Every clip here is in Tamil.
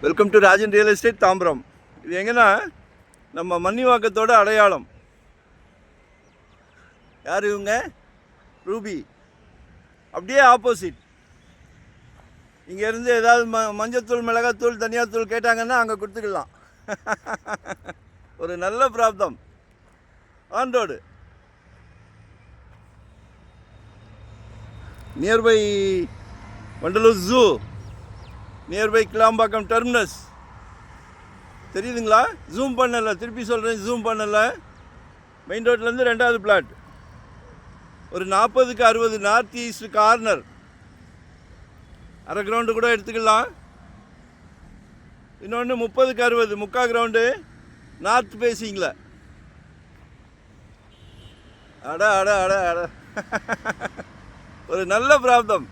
Welcome to Rajan real estate Tambaram. இது எங்கன்னா நம்ம மன்னிவாக்கத்தோட அடையாளம். யார் இவங்க? ரூபி. அப்படியே ஆப்போசிட். இங்கேருந்து ஏதாவது மஞ்சத்தூள், மிளகாத்தூள், தனியாத்தூள் கேட்டாங்கன்னா அங்கே கொடுத்துக்கலாம். ஒரு நல்ல பிராப்தம். On road, nearby Vandalur zoo, nearby Kilambakkam terminus. தெரியுதுங்களா? ஜூம் பண்ணலை, திருப்பி சொல்கிறேன், ஜூம் பண்ணலை. மெயின் ரோட்லேருந்து 2வது பிளாட். ஒரு 40க்கு 60 நார்த் ஈஸ்ட் கார்னர். அரை கிரவுண்டு கூட எடுத்துக்கலாம். இன்னொன்று 30க்கு 60 முக்கால் கிரவுண்டு நார்த் பேசிங்கில். அட அட அட அட ஒரு நல்ல பிராப்தம்.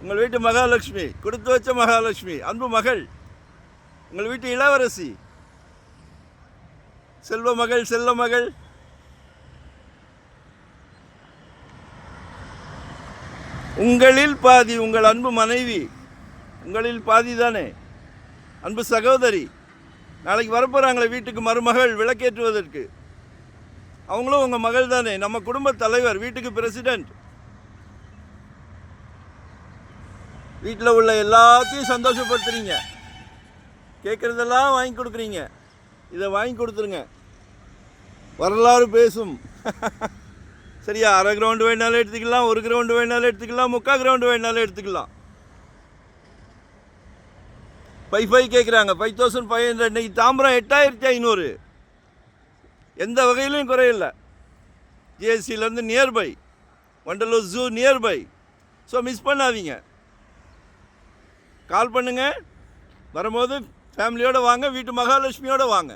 உங்கள் வீட்டு மகாலட்சுமி, கொடுத்து வச்ச மகாலட்சுமி, அன்பு மகள், உங்கள் வீட்டு இளவரசி, செல்வ மகள், செல்ல மகள். உங்களில் பாதி உங்கள் அன்பு மனைவி, உங்களில் பாதி தானே அன்பு சகோதரி. நாளைக்கு வரப்போகிறாங்களே வீட்டுக்கு மருமகள் விளக்கேற்றுவதற்கு, அவங்களும் உங்கள் மகள் தானே. நம்ம குடும்ப தலைவர், வீட்டுக்கு பிரசிடென்ட். வீட்டில் உள்ள எல்லாத்தையும் சந்தோஷப்படுத்துறீங்க, கேட்குறதெல்லாம் வாங்கி கொடுக்குறீங்க. இதை வாங்கி கொடுத்துருங்க, வரலாறு பேசும். சரியா? அரை கிரவுண்டு வேணாலும் எடுத்துக்கலாம், 1 கிரவுண்டு வேணாலும் எடுத்துக்கலாம், முக்கால் கிரவுண்டு வேணாலும் எடுத்துக்கலாம். 5,500 கேட்குறாங்க, 5,500. இன்னைக்கு தாம்பரம் 8,500. எந்த வகையிலையும் குறையில்லை. ஜிஎஸ்சிலேருந்து nearby, Vandalur zoo nearby. So miss பண்ணாதீங்க. கால் பண்ணுங்க. வரும்போது ஃபேமிலியோடு வாங்க, வீட்டு மகாலட்சுமியோடு வாங்க.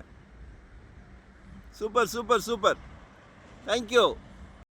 Super super super. தேங்க்யூ.